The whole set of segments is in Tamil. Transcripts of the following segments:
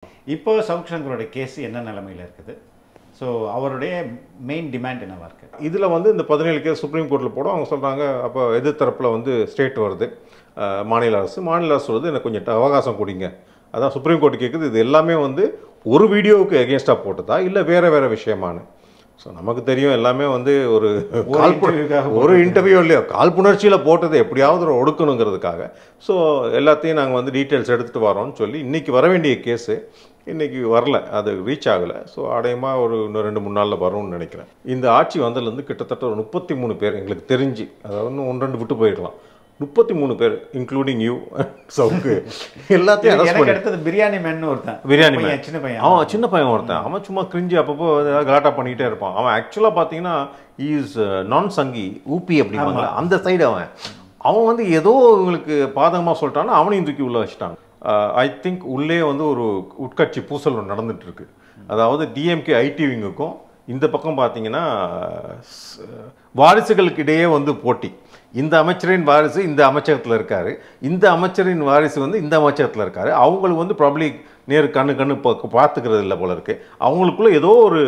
இப்போ சவுக் சங்கரோட கேஸ் என்ன நிலைமையில் இருக்குது? ஸோ அவருடைய மெயின் டிமாண்ட் என்னவா இருக்குது? இதில் வந்து இந்த 17 கேஸ் சுப்ரீம் கோர்ட்டில் போடும். அவங்க சொல்கிறாங்க, அப்போ எதிர்த்தரப்பில் வந்து ஸ்டேட் வருது, மாநில அரசு சொல்லுது எனக்கு கொஞ்சம் அவகாசம் கொடுங்க. அதான் சுப்ரீம் கோர்ட்டு கேட்குது, இது எல்லாமே வந்து ஒரு வீடியோவுக்கு எகேன்ஸ்டாக போட்டதா இல்லை வேறு விஷயமானு. ஸோ நமக்கு தெரியும் எல்லாமே வந்து ஒரு இன்டர்வியூ இல்லையோ காழ்ப்புணர்ச்சியில் போட்டது எப்படியாவது ஒரு ஒடுக்கணுங்கிறதுக்காக. ஸோ எல்லாத்தையும் நாங்கள் வந்து டீட்டெயில்ஸ் எடுத்துகிட்டு வரோம்னு சொல்லி இன்றைக்கி வர வேண்டிய கேஸு இன்றைக்கி வரல, அது ரீச் ஆகலை. ஸோ அடையமாக ஒரு இன்னும் 2-3 நாளில் வரும்னு நினைக்கிறேன். இந்த ஆட்சி வந்ததுலேருந்து கிட்டத்தட்ட ஒரு 33 பேர் எங்களுக்கு தெரிஞ்சு, அதாவது இன்னும் 1-2 விட்டு போயிருக்கலாம், 33 பேர் இன்க்ளூடிங் யூ சவுக்கு எல்லாத்தையும் அடுத்தது பிரியாணி மேன் ஒருத்தன், பிரியாணி மேன் சின்ன பையன், அவன் சின்ன பையன் ஒருத்தன், அவன் சும்மா கிரிஞ்சு அப்பப்போ ஏதாவது கலாட்டா பண்ணிக்கிட்டே இருப்பான். அவன் ஆக்சுவலாக பார்த்தீங்கன்னா இஸ் நான் சங்கி ஊபி அப்படிம்பாங்க அந்த சைடு. அவன் வந்து ஏதோ இவங்களுக்கு பாதகமாக சொல்லிட்டான்னா அவனையும் தூக்கி உள்ளே வச்சுட்டாங்க. ஐ திங்க் உள்ளே வந்து ஒரு உட்கட்சி பூசல் நடந்துகிட்ருக்கு. அதாவது டிஎம்கே ஐடிவிங்குக்கும் இந்த பக்கம் பார்த்தீங்கன்னா வாரிசுகளுக்கு இடையே வந்து போட்டி. இந்த அமைச்சரின் வாரிசு இந்த அமைச்சகத்தில் இருக்கார், இந்த அமைச்சரின் வாரிசு வந்து இந்த அமைச்சகத்தில் இருக்கார். அவங்களுக்கு வந்து ப்ராப்ளி நேரு கண்ணு பார்த்துக்கிறது இல்லை போல இருக்குது. அவங்களுக்குள்ள ஏதோ ஒரு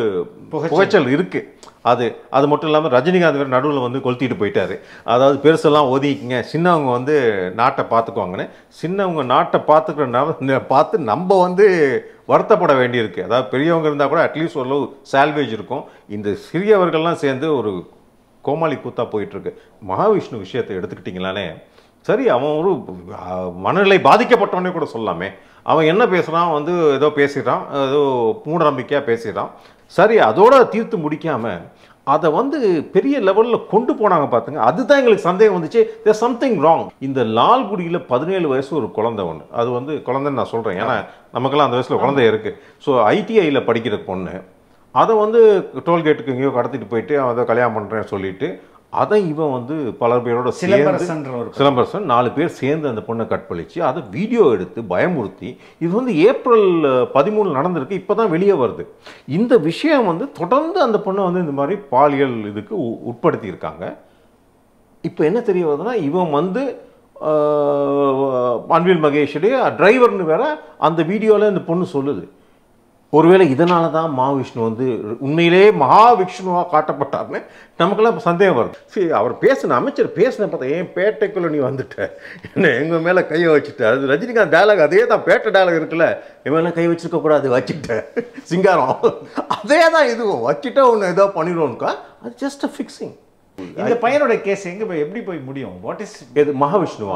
புகைச்சல் இருக்குது. அது மட்டும் இல்லாமல் ரஜினிகாந்த் வேறு நடுவில் வந்து கொளுத்திட்டு போயிட்டார். அதாவது பெருசெல்லாம் ஒதுக்கிங்க, சின்னவங்க வந்து நாட்டை பார்த்துக்குவாங்கன்னு. சின்னவங்க நாட்டை பார்த்து நம்ம வந்து வருத்தப்பட வேண்டியிருக்கு. அதாவது பெரியவங்க இருந்தால் கூட அட்லீஸ்ட் ஓரளவு சால்வேஜ் இருக்கும். இந்த சிறியவர்கள்லாம் சேர்ந்து ஒரு கோமாளி கூத்தா போயிட்டுருக்கு. மகாவிஷ்ணு விஷயத்தை எடுத்துக்கிட்டிங்களானே சரி, அவன் ஒரு மனநிலை பாதிக்கப்பட்டவனே கூட சொல்லாமே. அவன் என்ன பேசுகிறான், வந்து ஏதோ பேசிடுறான், ஏதோ மூட நம்பிக்கையாக பேசிடுறான். சரி, அதோட தீர்த்து முடிக்காமல் அதை வந்து பெரிய லெவலில் கொண்டு போனாங்க பார்த்துங்க. அதுதான் எங்களுக்கு சந்தேகம் வந்துச்சு, தேர் சம்திங் ராங். இந்த லால்குடியில் 17 வயசு ஒரு குழந்தை ஒன்று, அது வந்து குழந்தைன்னு நான் சொல்கிறேன் ஏன்னா நமக்கெல்லாம் அந்த வயசில் குழந்தை இருக்குது. ஸோ ஐடிஐயில் படிக்கிற பொண்ணு, அதை வந்து டோல்கேட்டுக்கு எங்கேயோ கடத்திட்டு போயிட்டு அதை கல்யாணம் பண்ணுறேன்னு சொல்லிட்டு அதை இவன் வந்து பல பேரோட சிலம்பரசன் 4 பேர் சேர்ந்து அந்த பொண்ணை கற்பழிச்சு அதை வீடியோ எடுத்து பயமுறுத்தி, இது வந்து ஏப்ரல் 13 நடந்திருக்கு, இப்போ தான் வெளியே வருது. இந்த விஷயம் வந்து தொடர்ந்து அந்த பொண்ணை வந்து இந்த மாதிரி பாலியல் இதுக்கு உட்படுத்தியிருக்காங்க. இப்போ என்ன தெரிய வருதுன்னா, இவன் வந்து அன்பில் மகேஷுடைய டிரைவர்னு வேற அந்த வீடியோவில் இந்த பொண்ணு சொல்லுது. ஒருவேளை இதனால தான் மகாவிஷ்ணு வந்து உண்மையிலே மகாவிஷ்ணுவாக காட்டப்பட்டார்னு நமக்கெல்லாம் இப்போ சந்தேகம் வருது. சரி, அவர் அமைச்சர் பேசின பார்த்தா, ஏன் பேட்டைக்குள்ளே நீ வந்துட்ட, என்ன எங்கள் மேலே கையை வச்சுட்ட, அது ரஜினிகாந்த் டயலாக், அதே தான் பேட்டை டயலாக் இருக்குல்ல, என் மேலே கை வச்சுருக்கக்கூடாது, வச்சுட்ட சிங்காரம், அதே தான் இதுவும் வச்சுட்டா ஒன்று ஏதோ பண்ணிடுவோம்க்கா. அது ஜஸ்ட் அ ஃபிக்ஸிங். இந்த பையனோட கேஸ் எங்கே போய் எப்படி போய் முடியும்? வாட் இஸ் எது மகாவிஷ்ணு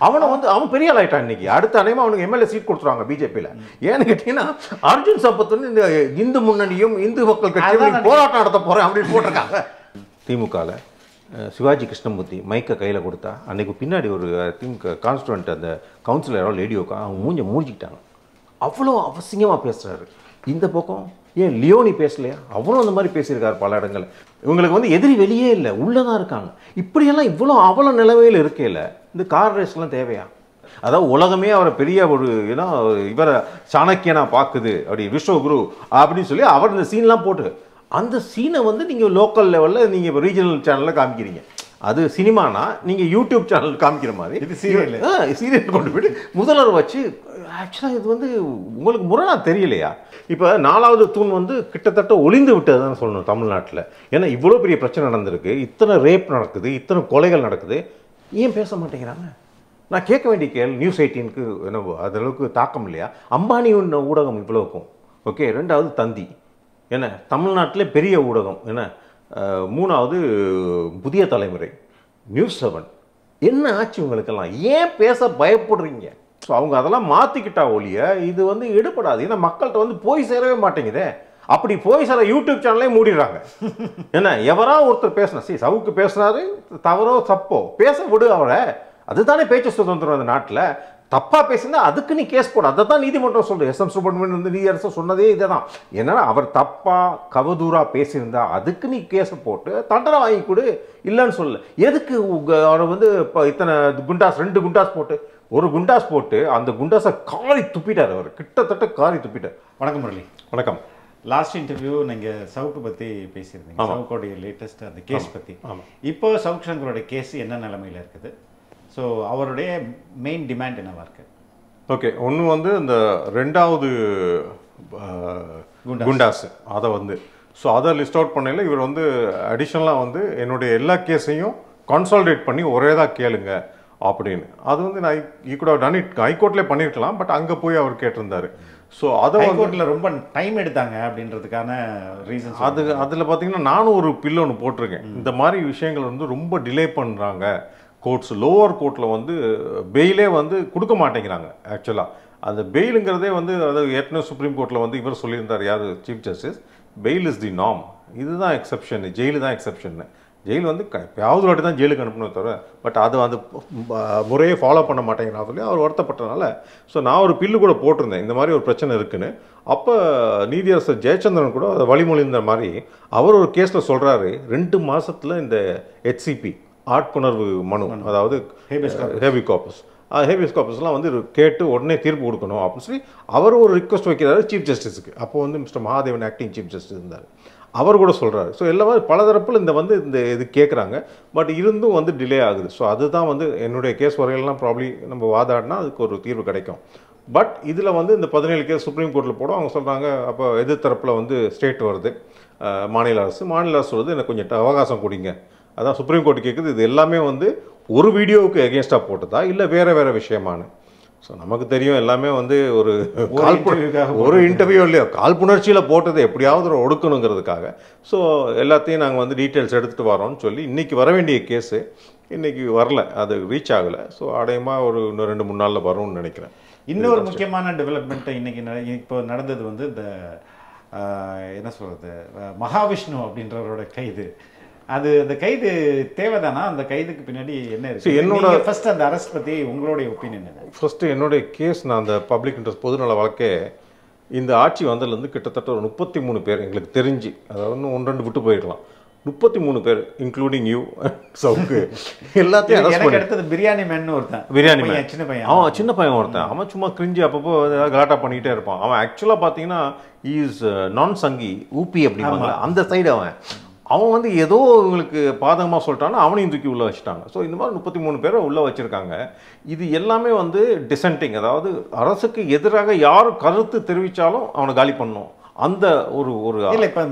அவனை வந்து அவன் பெரிய ஆள் ஆயிட்டான். இன்னைக்கு அடுத்த அனைமா அவனுக்கு எம்எல்ஏ சீட் கொடுத்துருவாங்க பிஜேபியில். ஏன்னு கேட்டீங்கன்னா, அர்ஜுன் சம்பத் வந்து இந்த இந்து முன்னணியும் இந்து மக்கள் கட்சியும் போராட்டம் நடத்த போறேன் அப்படின்னு போட்டிருக்காங்க. திமுகவில் சிவாஜி கிருஷ்ணமூர்த்தி மைக்கை கையில் கொடுத்தா அன்னைக்கு பின்னாடி ஒரு ஐ திங்க் கான்ஸ்டுவன்ட் அந்த கவுன்சிலரோ லேடியோக்கா அவங்க மூஞ்சிக்கிட்டாங்க. அவ்வளோ அவசியமாக பேசுகிறாரு. இந்த பக்கம் ஏன் லியோனி பேசலையா? அவரும் அந்த மாதிரி பேசியிருக்காரு பல இடங்களில். இவங்களுக்கு வந்து எதிரி வெளியே இல்லை, உள்ளே தான் இருக்காங்க. இப்படியெல்லாம் அவ்வளோ நிலவையில் இருக்கையில் இந்த கார் ரேஸ்லாம் தேவையா? அதாவது உலகமே அவரை பெரிய ஒரு ஏன்னா இவரை சாணக்கியனாக பார்க்குது, அப்படி விஸ்வகுரு அப்படின்னு சொல்லி அவர் இந்த சீன்லாம் போட்டு அந்த சீனை வந்து நீங்கள் லோக்கல் லெவலில் நீங்கள் இப்போ ரீஜனல் சேனலில் காமிக்கிறீங்க. அது சினிமானா நீங்கள் யூடியூப் சேனல் காமிக்கிற மாதிரி இது சீரியல் கொண்டு போய்ட்டு முதல்வர் வச்சு ஆக்சுவலாக இது வந்து உங்களுக்கு முரணா தெரியலையா? இப்போ 4வது தூண் வந்து கிட்டத்தட்ட ஒளிந்து விட்டது தான் சொல்லணும் தமிழ்நாட்டில். ஏன்னா இவ்வளோ பெரிய பிரச்சனை நடந்திருக்கு, இத்தனை ரேப் நடக்குது, இத்தனை கொலைகள் நடக்குது, ஏன் பேச மாட்டேங்கிறாங்க? நான் கேட்க வேண்டிய நியூஸ் 18க்கு என்ன அதளவுக்கு தாக்கம் இல்லையா? அம்பானி ஊடகம் இவ்வளோக்கும் ஓகே. 2வது தந்தி என்ன தமிழ்நாட்டிலே பெரிய ஊடகம் என்ன. 3வது புதிய தலைமுறை நியூஸ் 7. என்ன ஆச்சு உங்களுக்கெல்லாம்? ஏன் பேச பயப்படுறீங்க? ஸோ அவங்க அதெல்லாம் மாற்றிக்கிட்டா ஒழிய இது வந்து எடுப்படாது. ஏன்னா மக்கள்கிட்ட வந்து போய் சேரவே மாட்டேங்குதே. அப்படி போய் சேர யூடியூப் சேனலே மூடிடுறாங்க. ஏன்னா எவரா ஒருத்தர் பேசினா, சவுக்கு பேசுனாரு, தவறோ தப்போ பேச விடு அவரை. அதுதானே பேச்சு சுதந்திரம் அந்த நாட்டில். தப்பாக பேசினா அதுக்கு நீ கேஸ் போட, அதை தான் நீதிமன்றம் சொல்லுது. எஸ்.எம். சுப்பிரமணியன் வந்து நீதியரசர் சொன்னதே இதை தான். ஏன்னா அவர் தப்பாக கவதூராக பேசியிருந்தா அதுக்கு நீ கேஸை போட்டு தண்டனை வாங்கி கொடு, இல்லைன்னு சொல்ல. எதுக்கு அவரை வந்து இப்போ இத்தனை குண்டாஸ் 2 குண்டாஸ் போட்டு ஒரு குண்டாஸ் போட்டு அந்த குண்டாஸை காரி துப்பிட்டார். அவர் கிட்டத்தட்ட காரி துப்பிட்டார். வணக்கம் முரளி. வணக்கம். லாஸ்ட் இன்டர்வியூ நீங்கள் சவுக்கு பற்றி பேசியிருந்தீங்க, சவுக்கோடைய லேட்டஸ்ட் அந்த கேஸ் பற்றி. இப்போ சவுக் சங்கரோட கேஸ் என்ன நிலைமையில் இருக்குது? ஸோ அவருடைய மெயின் டிமாண்ட் என்னவா இருக்குது? ஓகே, ஒன்று வந்து இந்த ரெண்டாவது குண்டாஸ் அதை வந்து ஸோ அதை லிஸ்ட் அவுட் பண்ணல இவர் வந்து அடிஷ்னலாக வந்து என்னுடைய எல்லா கேஸையும் கான்சாலிடேட் பண்ணி ஒரே தான் கேளுங்க அப்படின்னு. அது வந்து நான் கூட டன் இட் ஹைகோர்ட்லேயே பண்ணியிருக்கலாம், பட் அங்கே போய் அவர் கேட்டிருந்தாரு. ஸோ அதை ஹைகோர்ட்டில் ரொம்ப டைம் எடுத்தாங்க அப்படின்றதுக்கான ரீசன்ஸ் அதில் பார்த்தீங்கன்னா நானும் ஒரு பில் ஒன்று போட்டிருக்கேன். இந்த மாதிரி விஷயங்கள் வந்து ரொம்ப டிலே பண்ணுறாங்க கோர்ட்ஸ். லோவர் கோர்ட்டில் வந்து பெயிலே வந்து கொடுக்க மாட்டேங்கிறாங்க. ஆக்சுவலாக அந்த பெயிலுங்கிறதே வந்து அதாவது ஏற்கனவே சுப்ரீம் கோர்ட்டில் வந்து இவர் சொல்லியிருந்தார், யார் chief justice, fail is the norm, இதுதான் எக்ஸப்ஷன், ஜெயிலு தான் எக்ஸப்ஷன். ஜெயில் வந்து எப்பயாவது வாட்டி தான் ஜெயிலுக்கு அனுப்பணும் தவிர, பட் அதை வந்து முறையே ஃபாலோ பண்ண மாட்டேங்கிறா சொல்லி அவர் வருத்தப்பட்டனால ஸோ நான் ஒரு பில்லு கூட போட்டிருந்தேன் இந்த மாதிரி ஒரு பிரச்சனை இருக்குன்னு. அப்போ நீதியரசர் ஜெயச்சந்திரன் கூட அதை வழிமொழிந்த மாதிரி அவர் ஒரு கேஸில் சொல்கிறாரு, 2 மாதத்தில் இந்த ஹெச்சிபி ஆட்கொணர்வு மனு, அதாவது ஹேபியஸ் கார்பஸ்லாம் வந்து கேட்டு உடனே தீர்ப்பு கொடுக்கணும் அப்படின்னு சொல்லி அவர் ஒரு ரிக்வஸ்ட் வைக்கிறாரு சீஃப் ஜஸ்டிஸுக்கு. அப்போ வந்து mister Mahadevan acting chief justice இருந்தார், அவர் கூட சொல்கிறாரு. ஸோ எல்லாமே பல தரப்பில் இந்த இது கேட்குறாங்க, பட் இருந்தும் வந்து டிலே ஆகுது. ஸோ அதுதான் வந்து என்னுடைய கேஸ் வரையிலாம் ப்ராப்ளி நம்ம வாதாடினா அதுக்கு ஒரு தீர்வு கிடைக்கும். பட் இதில் வந்து இந்த 17 கேஸ் சுப்ரீம் கோர்ட்டில் போடும். அவங்க சொல்கிறாங்க அப்போ எதிர்த்தரப்பில் வந்து ஸ்டேட் வருது, மாநில அரசு வருது, எனக்கு கொஞ்சம் அவகாசம் கொடுங்க. அதான் சுப்ரீம் கோர்ட்டு கேட்குது, இது எல்லாமே வந்து ஒரு வீடியோவுக்கு எகென்ஸ்டாக போட்டதா இல்லை வேறு விஷயமானு. ஸோ நமக்கு தெரியும் எல்லாமே வந்து ஒரு இன்டர்வியூ இல்லையோ காழ்ப்புணர்ச்சியில் போட்டது எப்படியாவது ஒரு ஒடுக்கணுங்கிறதுக்காக. ஸோ எல்லாத்தையும் நாங்கள் வந்து டீட்டெயில்ஸ் எடுத்துகிட்டு வரோம்னு சொல்லி இன்றைக்கி வர வேண்டிய கேஸு இன்றைக்கி வரல, அது ரீச் ஆகலை. ஸோ அடையமாக ஒரு இன்னும் 2-3 நாளில் வரும்னு நினைக்கிறேன். இன்னொரு முக்கியமான டெவலப்மெண்ட்டை இன்றைக்கி இப்போ நடந்தது வந்து இந்த என்ன சொல்கிறது, மகாவிஷ்ணு அப்படின்றவரோட கைது. அது அந்த கைது தேவைதானா? அந்த கைதுக்கு பின்னாடி என்ன இருக்கு? என்னோட ஃபர்ஸ்ட் அந்த அரெஸ்ட் பற்றி உங்களுடைய ஒப்பீனியன் என்ன? ஃபர்ஸ்ட்டு என்னுடைய கேஸ், நான் அந்த பப்ளிக் இன்ட்ரெஸ்ட் பொதுநல வழக்கே இந்த ஆட்சி வந்ததுலேருந்து கிட்டத்தட்ட ஒரு 33 பேர் எங்களுக்கு தெரிஞ்சு, அதாவது 1-2 விட்டு போயிருக்கலாம், 33 பேர் இன்க்ளூடிங் யூ சவுக்கு எல்லாத்தையும் எனக்கு அடுத்தது பிரியாணி மேன் ஒருத்தன், பிரியாணி மேன் சின்ன பையன், அவன் சின்ன பையன் ஒருத்தன், அவன் சும்மா கிரிஞ்சி அப்பப்போ ஏதாவது கலாட்டா பண்ணிக்கிட்டே இருப்பான். அவன் ஆக்சுவலாக பார்த்தீங்கன்னா இஸ் நான் சங்கி ஊபி அப்படிம்பாங்க அந்த சைடு. அவன் வந்து ஏதோ இவங்களுக்கு பாதகமாக சொல்லிட்டான்னா அவனையும் தூக்கி உள்ளே வச்சுட்டாங்க. ஸோ இந்த மாதிரி 33 பேரை உள்ளே வச்சுருக்காங்க. இது எல்லாமே வந்து டிசென்டிங், அதாவது அரசுக்கு எதிராக யார் கருத்து தெரிவித்தாலும் அவனை காலி பண்ணணும். அந்த ஒரு இல்லை இப்போ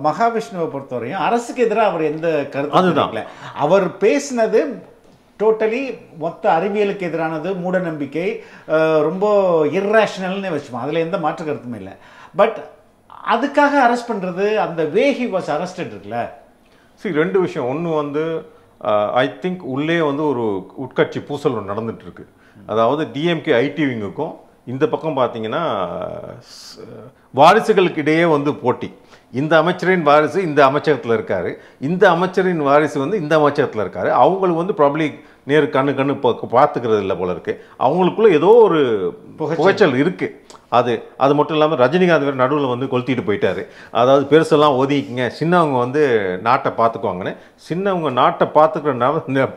மகாவிஷ்ணுவை பொறுத்தவரையும் அரசுக்கு எதிராக அவர் எந்த கருத்து அதுதான் இல்லை. அவர் பேசினது டோட்டலி மொத்த அறிவியலுக்கு எதிரானது, மூட நம்பிக்கை, ரொம்ப இர்ரேஷனல்னு வச்சுப்போம், அதில் எந்த மாற்று கருத்துமே இல்லை. பட் அதுக்காக அரெஸ்ட் பண்ணுறது, அந்த வே ஹி வாஸ் அரெஸ்டட் இருக்குல்ல. சரி, 2 விஷயம். ஒன்று வந்து ஐ திங்க் உள்ளே வந்து ஒரு உட்கட்சி பூசல் நடந்துட்டு இருக்கு. அதாவது டிஎம்கே ஐடி விங்குக்கும் இந்த பக்கம் பார்த்தீங்கன்னா வாரிசுகளுக்கு இடையே வந்து போட்டி. இந்த அமைச்சரின் வாரிசு இந்த அமைச்சகத்தில் இருக்காரு, இந்த அமைச்சரின் வாரிசு வந்து இந்த அமைச்சகத்தில் இருக்காரு. அவங்களுக்கு வந்து ப்ராப்ளி நேரு கண்ணு பார்த்துக்கிறது இல்லை போல இருக்கு. அவங்களுக்குள்ள ஏதோ ஒரு புகைச்சல் இருக்கு. அது மட்டும் இல்லாமல் ரஜினிகாந்த் வேறு நடுவில் வந்து கொளுத்திட்டு போயிட்டாரு. அதாவது பெருசெல்லாம் ஒதுக்கிங்க, சின்னவங்க வந்து நாட்டை பார்த்துக்குவாங்கன்னு. சின்னவங்க நாட்டை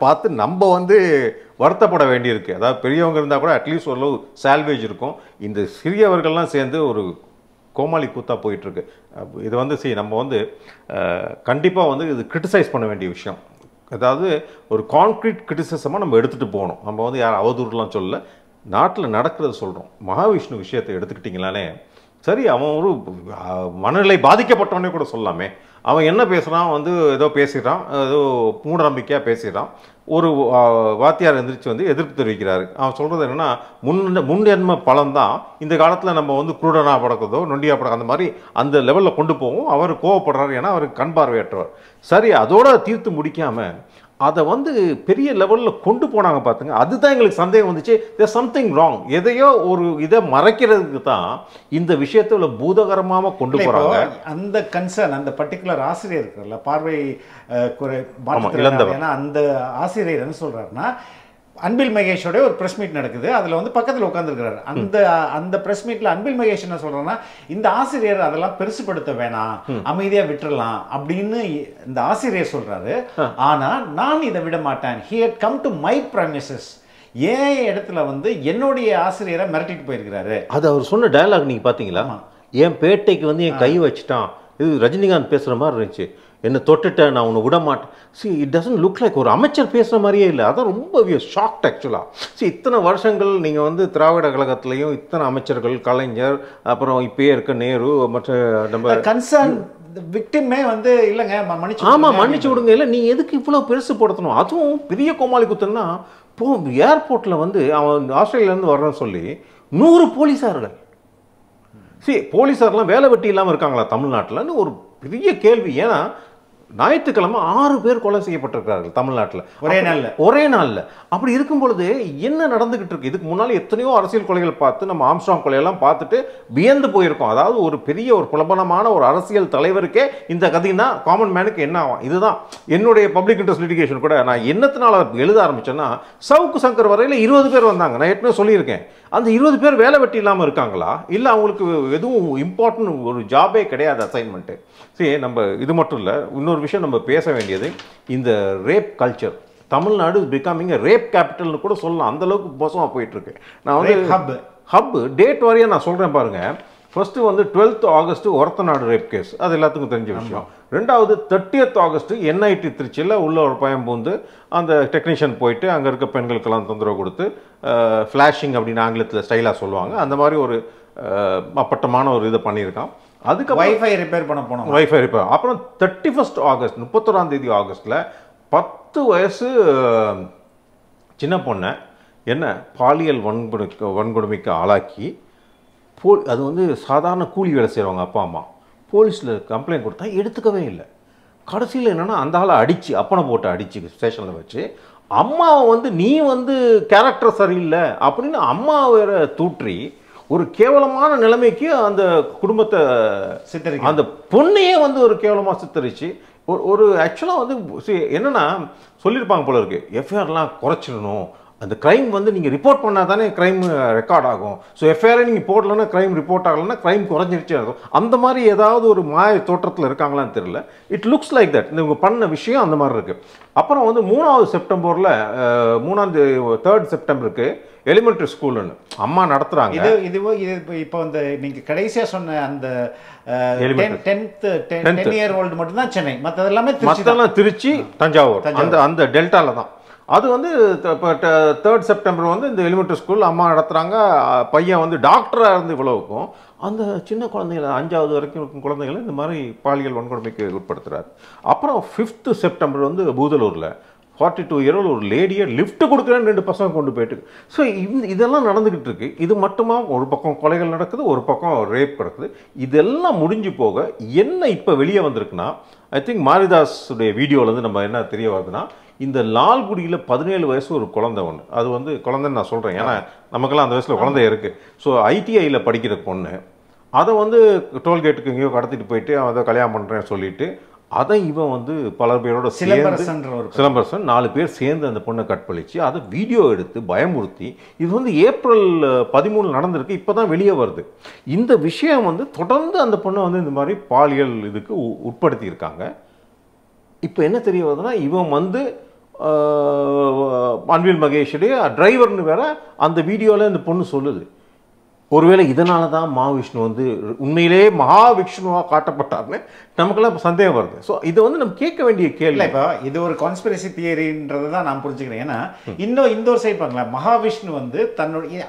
பார்த்து நம்ம வந்து வருத்தப்பட வேண்டியிருக்கு. அதாவது பெரியவங்க இருந்தால் கூட அட்லீஸ்ட் ஓரளவு சால்வேஜ் இருக்கும். இந்த சிறியவர்கள்லாம் சேர்ந்து ஒரு கோமாளி கூத்தாக போயிட்டுருக்கு. இது வந்து நம்ம வந்து கண்டிப்பாக வந்து இது கிரிட்டிசைஸ் பண்ண வேண்டிய விஷயம். அதாவது ஒரு கான்க்ரீட் கிரிட்டிசிசமாக நம்ம எடுத்துகிட்டு போகணும். நம்ம வந்து யாரும் அவதூறுலாம் சொல்லலை, நாட்டில் நடக்கிறத சொல்கிறோம். மகாவிஷ்ணு விஷயத்தை எடுத்துக்கிட்டிங்களானே சரி, அவன் ஒரு மனநிலை பாதிக்கப்பட்டவனே கூட சொல்லாமே. அவன் என்ன பேசுகிறான், வந்து ஏதோ பேசிடுறான், ஏதோ மூட நம்பிக்கையாக பேசிடுறான். ஒரு வாத்தியார் எந்திரிச்சு வந்து எதிர்ப்பு தெரிவிக்கிறாரு. அவன் சொல்கிறது என்னென்னா, முன்ஜென்ம பலன்தான் இந்த காலத்தில் நம்ம வந்து குருடனாக படக்கிறதோ நொண்டியாக படக்க அந்த மாதிரி அந்த லெவலில் கொண்டு போவோம். அவர் கோவப்படுறாரு, ஏன்னா அவருக்கு கண் பார்வையற்றவர். சரி, அதோட தீர்த்து முடிக்காமல் அதை வந்து பெரிய லெவலில் கொண்டு போனாங்க பார்த்துங்க. அதுதான் எங்களுக்கு சந்தேகம் வந்துச்சு. There something wrong. எதையோ ஒரு இதை மறைக்கிறதுக்கு தான் இந்த விஷயத்தை பூதகரமாக கொண்டு போகிறாங்க. அந்த கன்சர்ன், அந்த பர்டிகுலர் ஆசிரியர் இருக்குல்ல, பார்வை குறை, ஏன்னா அந்த ஆசிரியர் என்ன சொல்கிறாருன்னா, அன்பில் மகேஷோட ஒரு ப்ரெஸ் மீட் நடக்குது, அதில் வந்து பக்கத்தில் உட்காந்துருக்கிறாரு. அந்த ப்ரெஸ் மீட்டில் அன்பில் மகேஷ் என்ன சொல்கிறேன்னா, இந்த ஆசிரியர் அதெல்லாம் பெருசுப்படுத்த வேணாம், அமைதியாக விட்டுறலாம் அப்படின்னு இந்த ஆசிரியர் சொல்கிறாரு. ஆனால் நான் இதை விட மாட்டேன். He had come to my premises. ஏன் இடத்துல வந்து என்னுடைய ஆசிரியரை மிரட்டிட்டு போயிருக்கிறாரு. அது அவர் சொன்ன டயலாக் நீங்கள் பார்த்தீங்களா? என் பேட்டைக்கு வந்து என் கை வச்சுட்டான். இது ரஜினிகாந்த் பேசுகிற மாதிரி இருந்துச்சு. என்ன தொட்டுட்டேன் நான் உன்னை விட மாட்டேன். See it doesn't look like ஒரு அமைச்சர் பேசுகிற மாதிரியே இல்லை. அதான் ரொம்ப ஷாக்ட் ஆக்சுவலாக. சி இத்தனை வருஷங்கள் நீங்கள் வந்து திராவிட கழகத்துலேயும் இத்தனை அமைச்சர்கள், கலைஞர், அப்புறம் இப்பயே இருக்க நேரு, மற்ற நம்ம கன்சர்ன் விக்டிமே வந்து இல்லைங்க மன்னிச்சு ஆமாம் மன்னிச்சு விடுங்க, இல்லை நீ எதுக்கு இவ்வளோ பெருசு படுத்தணும்? அதுவும் பெரிய கோமாளி குத்துன்னா ஏர்போர்ட்டில் வந்து அவன் ஆஸ்திரேலியாவிலேருந்து வர்றேன்னு சொல்லி 100 போலீஸார்கள். சரி போலீஸார்லாம் வேலை வெட்டி இல்லாமல் இருக்காங்களா தமிழ்நாட்டில்னு ஒரு பெரிய கேள்வி. ஏன்னா ஞாயிற்றுக்கிழமை 6 பேர் கொலை செய்யப்பட்டிருக்கிறார்கள் தமிழ்நாட்டில் ஒரே நாளில். அப்படி இருக்கும் பொழுது என்ன நடந்துகிட்டு இருக்கு? இதுக்கு முன்னால் எத்தனையோ அரசியல் கொலைகள் பார்த்து நம்ம ஆம்ஸ்ட்ராங் கொலையெல்லாம் பார்த்துட்டு வியந்து போயிருக்கோம். அதாவது ஒரு பெரிய ஒரு புலபனமான ஒரு அரசியல் தலைவருக்கே இந்த கதைன்னா காமன் மேனுக்கு என்ன ஆகும்? இதுதான் என்னுடைய பப்ளிக் இன்ட்ரெஸ்ட் லிட்டிகேஷன் கூட நான் என்னத்தினால எழுத ஆரம்பிச்சேன்னா, சவுக்கு சங்கர் வரையில் 20 பேர் வந்தாங்க. நான் ஏற்கனவே சொல்லியிருக்கேன். அந்த 20 பேர் வேலை வெட்டி இல்லாமல் இருக்காங்களா, இல்லை அவங்களுக்கு எதுவும் இம்பார்ட்டன்ட் ஒரு ஜாபே கிடையாது, அசைன்மெண்ட்டு? சரி நம்ம இது மட்டும் இல்லை, இன்னொரு விஷயம் நம்ம பேச வேண்டியது இந்த rape culture. Tamil Nadu is becoming rape கேபிட்டல்னு கூட சொல்லலாம், அந்தளவுக்கு மோசமாக போயிட்டுருக்கு. நான் வந்து ஹப் டேட் வரையும் நான் சொல்கிறேன் பாருங்கள். ஃபர்ஸ்ட்டு வந்து 12th August Orathanadu rape case, அது எல்லாத்துக்கும் தெரிஞ்ச விஷயம். ரெண்டாவது 30th ஆகஸ்ட் என்ஐடி திருச்சியில் உள்ள ஒரு பயம் பூந்து அந்த டெக்னீஷியன் போயிட்டு அங்கே இருக்க பெண்களுக்கெல்லாம் தொந்தரவு கொடுத்து ஃப்ளாஷிங் அப்படின்னு ஆங்கிலத்தில் ஸ்டைலாக சொல்லுவாங்க, அந்த மாதிரி ஒரு அப்பட்டமான ஒரு இதை பண்ணியிருக்கான். அதுக்கு வைஃபை ரிப்பேர் பண்ண போனோம், வைஃபை ரிப்பேர். அப்புறம் 31st ஆகஸ்ட் 31 ஆகஸ்ட்டில் 10 வயசு சின்ன பொண்ணை என்ன பாலியல் வன்கொடுமைக்கு ஆளாக்கி அது வந்து சாதாரண கூலி வேலை செய்கிறவங்க அப்பா அம்மா போலீஸில் கம்ப்ளைண்ட் கொடுத்தா எடுத்துக்கவே இல்லை. கடைசியில் என்னென்னா அந்த ஆளை அடித்து அப்பனை போட்டு அடித்து ஸ்டேஷனில் வச்சு அம்மாவை வந்து நீ வந்து கேரக்டர் சரியில்லை அப்படின்னு அம்மா வேற தூற்றி ஒரு கேவலமான நிலைமைக்கு அந்த குடும்பத்தை சித்தரிக்க, அந்த பொண்ணையே வந்து ஒரு கேவலமாக சித்தரிச்சு ஒரு ஆக்சுவலாக வந்து என்னென்னா சொல்லியிருப்பாங்க போல இருக்கு, எஃப்ஐஆர்லாம் குறைச்சிடணும், அந்த க்ரைம் வந்து நீங்கள் ரிப்போர்ட் பண்ணால் தானே க்ரைம் ரெக்கார்ட் ஆகும். ஸோ எஃப்ஐஆரை நீங்கள் போடலன்னா க்ரைம் ரிப்போர்ட் ஆகலைன்னா க்ரைம் குறைஞ்சிருச்சே இருக்கும். அந்த மாதிரி ஏதாவது ஒரு மாய தோற்றத்தில் இருக்காங்களான்னு தெரியல. It looks like that. இவங்க பண்ண விஷயம் அந்த மாதிரி இருக்குது. அப்புறம் வந்து 3வது செப்டம்பரில் 3rd செப்டம்பருக்கு எலிமெண்ட்ரி ஸ்கூல்னு அம்மா நடத்துகிறாங்க. இது இப்போ வந்து நீங்கள் கடைசியாக சொன்ன அந்த 10 இயர் ஓல்டு மட்டும்தான் சென்னை, மற்றதெல்லாம் திருச்சி, தஞ்சாவூர், அந்த டெல்டாவில் தான். அது வந்து இப்போ 3rd செப்டம்பர் வந்து இந்த எலிமெண்ட்ரி ஸ்கூல் அம்மா நடத்துகிறாங்க. பையன் வந்து டாக்டராக இருந்து இவ்வளவுக்கும் அந்த சின்ன குழந்தைகளை 5வது வரைக்கும் இருக்கும் குழந்தைகளை இந்த மாதிரி பாலியல் வன்கொடுமைக்கு உட்படுத்துகிறார். அப்புறம் 5th செப்டம்பர் வந்து பூதலூரில் 42 year old ஒரு லேடியை லிஃப்ட் கொடுக்குறேன்னு 2 பசங்க கொண்டு போயிட்டு. ஸோ இதெல்லாம் நடந்துக்கிட்டு இருக்கு. இது மட்டுமா ஒரு பக்கம் கொலைகள் நடக்குது, ஒரு பக்கம் ரேப் நடக்குது. இதெல்லாம் முடிஞ்சு போக என்ன இப்போ வெளியே வந்திருக்குன்னா, ஐ திங்க் மாரிதாஸுடைய வீடியோவிலேருந்து நம்ம என்ன தெரிய வருதுன்னா, இந்த லால்குடியில் 17 வயசு ஒரு குழந்தை ஒன்று, அது வந்து குழந்தைன்னு நான் சொல்கிறேன் ஏன்னா நமக்கெல்லாம் அந்த வயசில் குழந்தை இருக்குது. ஸோ ஐடிஐயில் படிக்கிற பொண்ணு அதை வந்து டோல்கேட்டுக்கு எங்கேயோ கடத்திட்டு போயிட்டு அதை கல்யாணம் பண்ணுறேன்னு சொல்லிட்டு அதை இவன் வந்து பல பேரோட சிலம்பரசன் 4 பேர் சேர்ந்து அந்த பொண்ணை கற்பழிச்சு அதை வீடியோ எடுத்து பயமுறுத்தி, இது வந்து ஏப்ரல் 13 நடந்திருக்கு, இப்போ தான் வெளியே வருது. இந்த விஷயம் வந்து தொடர்ந்து அந்த பொண்ணை வந்து இந்த மாதிரி பாலியல் இதுக்கு உட்படுத்தியிருக்காங்க. இப்போ என்ன தெரிய வருதுன்னா, இவன் வந்து அன்பில் மகேஷுடைய டிரைவர்னு வேற அந்த வீடியோவில் இந்த பொண்ணு சொல்லுது. ஒருவேளை இதனால தான் மகாவிஷ்ணு வந்து உண்மையிலேயே மகாவிஷ்ணுவாக காட்டப்பட்டார்னு நமக்கெல்லாம் இப்போ சந்தேகம் வருது. ஸோ இதை வந்து நம்ம கேட்க வேண்டிய கேள்வி. இப்போ இது ஒரு கான்ஸ்பிரசி தியரின்றதை தான் நான் புரிஞ்சுக்கிறேன். ஏன்னா இந்த ஒரு சைட் பார்க்கலாம், மகாவிஷ்ணு வந்து தன்னுடைய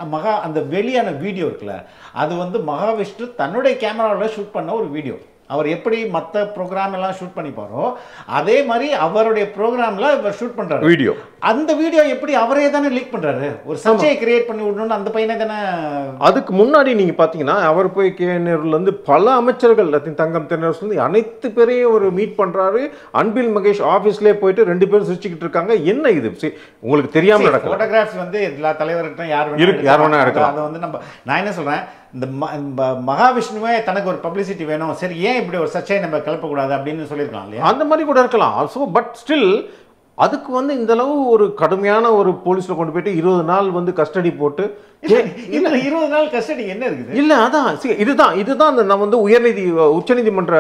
அந்த வெளியான வீடியோ இருக்குல்ல, அது வந்து மகாவிஷ்ணு தன்னுடைய கேமராவில் ஷூட் பண்ண ஒரு வீடியோ. அவர் எப்படி மற்ற ப்ரோக்ராம் எல்லாம் ஷூட் பண்ணிப்பாரோ அதே மாதிரி அவருடைய ப்ரோக்ராம்ல இவர் ஷூட் பண்றாரு வீடியோ. அந்த வீடியோ எப்படி அவரே தானே லீக் பண்றாரு, ஒரு சர்ச்சையை கிரியேட் பண்ணி விடணும்னு அந்த பையனை தானே. அதுக்கு முன்னாடி நீங்க பாத்தீங்கன்னா அவர் போய் கேநேர்ல இருந்து பல அமைச்சர்கள் தங்கம் தென்னரசு அனைத்து பேரையும் ஒரு மீட் பண்றாரு. அன்பில் மகேஷ் ஆபீஸ்லயே போயிட்டு 2 பேரும் சிரிச்சுக்கிட்டு இருக்காங்க. என்ன இது உங்களுக்கு தெரியாம நடக்கும். போட்டோகிராஃப்ஸ் வந்து எல்லா தலைவர்கிட்ட யார் வேணா இருக்கலாம். அதை வந்து நான் என்ன சொல்றேன், இந்த மகாவிஷ்ணுவே தனக்கு ஒரு பப்ளிசிட்டி வேணும், சரி ஏன் இப்படி ஒரு சர்ச்சையை நம்ம கிளப்பக்கூடாது அப்படின்னு சொல்லியிருக்கலாம் இல்லையா? அந்த மாதிரி கூட இருக்கலாம். ஸோ பட் ஸ்டில் அதுக்கு வந்து இந்த அளவு ஒரு கடுமையான ஒரு போலீஸ்ல கொண்டு போயிட்டு 20 நாள் வந்து கஸ்டடி போட்டு 20 நாள் கஸ்டடி என்ன இருக்குது? இல்ல அதான் இதுதான் நம்ம வந்து உச்சநீதிமன்ற